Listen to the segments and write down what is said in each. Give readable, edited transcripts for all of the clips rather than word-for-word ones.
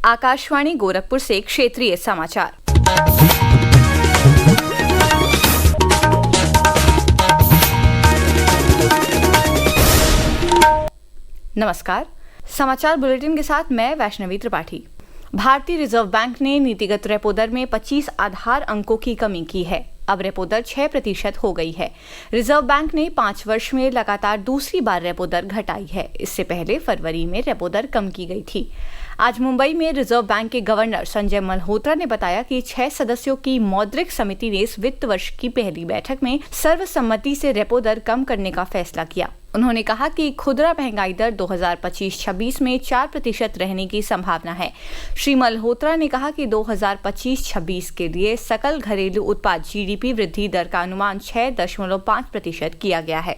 आकाशवाणी गोरखपुर से क्षेत्रीय समाचार। नमस्कार, समाचार बुलेटिन के साथ मैं वैष्णवी त्रिपाठी। भारतीय रिजर्व बैंक ने नीतिगत रेपो दर में 25 आधार अंकों की कमी की है। अब रेपो दर 6% हो गई है। रिजर्व बैंक ने 5 वर्ष में लगातार दूसरी बार रेपो दर घटाई है। इससे पहले फरवरी में रेपो दर कम की गई थी। आज मुंबई में रिजर्व बैंक के गवर्नर संजय मल्होत्रा ने बताया कि 6 सदस्यों की मौद्रिक समिति ने इस वित्त वर्ष की पहली बैठक में सर्वसम्मति से रेपो दर कम करने का फैसला किया। उन्होंने कहा कि खुदरा महंगाई दर 2025-26 में 4% रहने की संभावना है। श्री मल्होत्रा ने कहा कि 2025-26 के लिए सकल घरेलू उत्पाद GDP वृद्धि दर का अनुमान 6.5% किया गया है।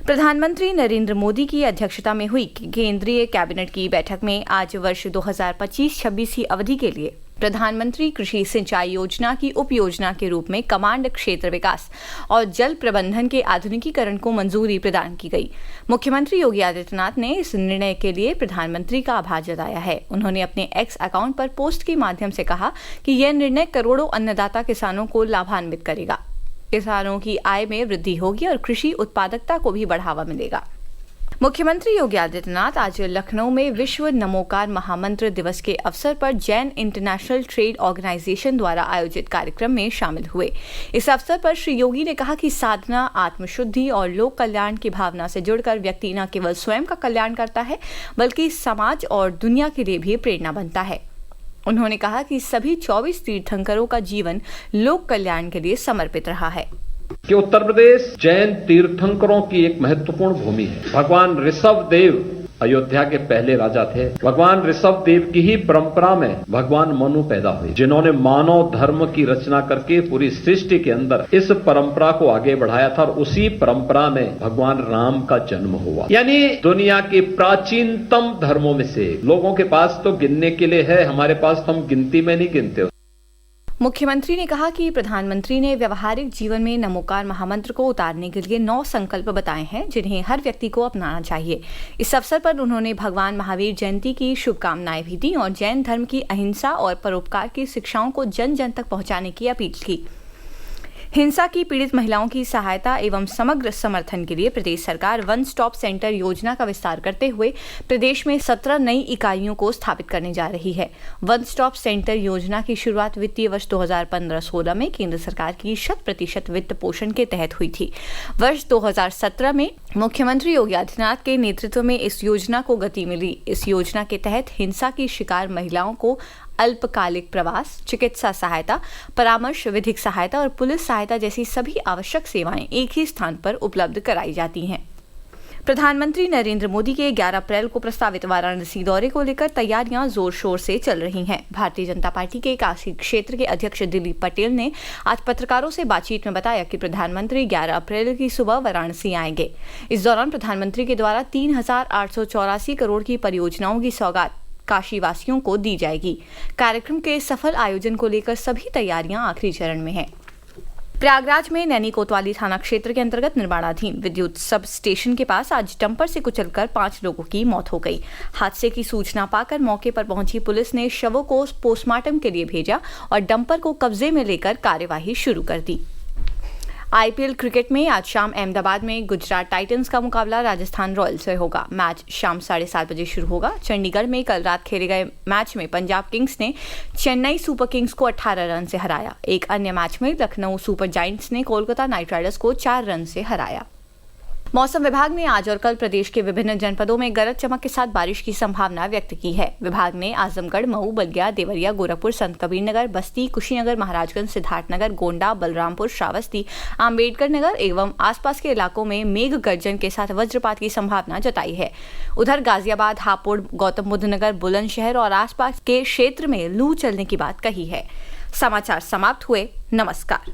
प्रधानमंत्री नरेंद्र मोदी की अध्यक्षता में हुई केंद्रीय कैबिनेट की बैठक में आज वर्ष 2025-26 की अवधि के लिए प्रधानमंत्री कृषि सिंचाई योजना की उप योजना के रूप में कमांड क्षेत्र विकास और जल प्रबंधन के आधुनिकीकरण को मंजूरी प्रदान की गई। मुख्यमंत्री योगी आदित्यनाथ ने इस निर्णय के लिए प्रधानमंत्री का आभार जताया है। उन्होंने अपने एक्स अकाउंट पर पोस्ट के माध्यम से कहा कि यह निर्णय करोड़ों अन्नदाता किसानों को लाभान्वित करेगा। किसानों की आय में वृद्धि होगी और कृषि उत्पादकता को भी बढ़ावा मिलेगा। मुख्यमंत्री योगी आदित्यनाथ आज लखनऊ में विश्व नमोकार महामंत्र दिवस के अवसर पर जैन इंटरनेशनल ट्रेड ऑर्गेनाइजेशन द्वारा आयोजित कार्यक्रम में शामिल हुए। इस अवसर पर श्री योगी ने कहा कि साधना, आत्मशुद्धि और लोक कल्याण की भावना से जुड़कर व्यक्ति न केवल स्वयं का कल्याण करता है बल्कि समाज और दुनिया के लिए भी प्रेरणा बनता है। उन्होंने कहा कि सभी 24 तीर्थंकरों का जीवन लोक कल्याण के लिए समर्पित रहा है। कि उत्तर प्रदेश जैन तीर्थंकरों की एक महत्वपूर्ण भूमि है। भगवान ऋषभ देव अयोध्या के पहले राजा थे। भगवान ऋषभ देव की ही परंपरा में भगवान मनु पैदा हुए, जिन्होंने मानव धर्म की रचना करके पूरी सृष्टि के अंदर इस परंपरा को आगे बढ़ाया था और उसी परंपरा में भगवान राम का जन्म हुआ। यानी दुनिया के प्राचीनतम धर्मों में से लोगों के पास तो गिनने के लिए है, हमारे पास तो हम गिनती में नहीं गिनते। मुख्यमंत्री ने कहा कि प्रधानमंत्री ने व्यवहारिक जीवन में नमोकार महामंत्र को उतारने के लिए 9 संकल्प बताए हैं, जिन्हें हर व्यक्ति को अपनाना चाहिए। इस अवसर पर उन्होंने भगवान महावीर जयंती की शुभकामनाएं भी दी और जैन धर्म की अहिंसा और परोपकार की शिक्षाओं को जन जन तक पहुंचाने की अपील की। हिंसा की पीड़ित महिलाओं की सहायता एवं समग्र समर्थन के लिए प्रदेश सरकार वन स्टॉप सेंटर योजना का विस्तार करते हुए प्रदेश में 17 नई इकाइयों को स्थापित करने जा रही है। वन स्टॉप सेंटर योजना की शुरुआत वित्तीय वर्ष 2015-16 में केंद्र सरकार की 100% वित्त पोषण के तहत हुई थी। वर्ष 2017 में मुख्यमंत्री योगी आदित्यनाथ के नेतृत्व में इस योजना को गति मिली। इस योजना के तहत हिंसा की शिकार महिलाओं को अल्पकालिक प्रवास, चिकित्सा सहायता, परामर्श, विधिक सहायता और पुलिस सहायता जैसी सभी आवश्यक सेवाएं एक ही स्थान पर उपलब्ध कराई जाती हैं। प्रधानमंत्री नरेंद्र मोदी के 11 अप्रैल को प्रस्तावित वाराणसी दौरे को लेकर तैयारियां जोर शोर से चल रही हैं। भारतीय जनता पार्टी के काशी क्षेत्र के अध्यक्ष दिलीप पटेल ने आज पत्रकारों से बातचीत में बताया कि प्रधानमंत्री 11 अप्रैल की सुबह वाराणसी आएंगे। इस दौरान प्रधानमंत्री के द्वारा 3,884 करोड़ की परियोजनाओं की सौगात काशी वासियों को दी जाएगी। कार्यक्रम के सफल आयोजन को लेकर सभी तैयारियां आखिरी चरण में हैं। प्रयागराज में नैनी कोतवाली थाना क्षेत्र के अंतर्गत निर्माणाधीन विद्युत सब स्टेशन के पास आज डंपर से कुचलकर 5 लोगों की मौत हो गई। हादसे की सूचना पाकर मौके पर पहुंची पुलिस ने शवों को पोस्टमार्टम के लिए भेजा और डंपर को कब्जे में लेकर कार्यवाही शुरू कर दी। IPL क्रिकेट में आज शाम अहमदाबाद में गुजरात टाइटंस का मुकाबला राजस्थान रॉयल्स से होगा। मैच शाम 7:30 बजे शुरू होगा। चंडीगढ़ में कल रात खेले गए मैच में पंजाब किंग्स ने चेन्नई सुपर किंग्स को 18 रन से हराया। एक अन्य मैच में लखनऊ सुपर जायंट्स ने कोलकाता नाइट राइडर्स को 4 रन से हराया। मौसम विभाग ने आज और कल प्रदेश के विभिन्न जनपदों में गरज चमक के साथ बारिश की संभावना व्यक्त की है। विभाग ने आजमगढ़, मऊ, बलिया, देवरिया, गोरखपुर, संतकबीरनगर, बस्ती, कुशीनगर, महाराजगंज, सिद्धार्थनगर, गोंडा, बलरामपुर, श्रावस्ती, अम्बेडकर नगर एवं आसपास के इलाकों में मेघ गर्जन के साथ वज्रपात की संभावना जताई है। उधर गाजियाबाद, हापुड़, गौतम बुद्ध नगर, बुलंदशहर और आसपास के क्षेत्र में लू चलने की बात कही है। समाचार समाप्त हुए। नमस्कार।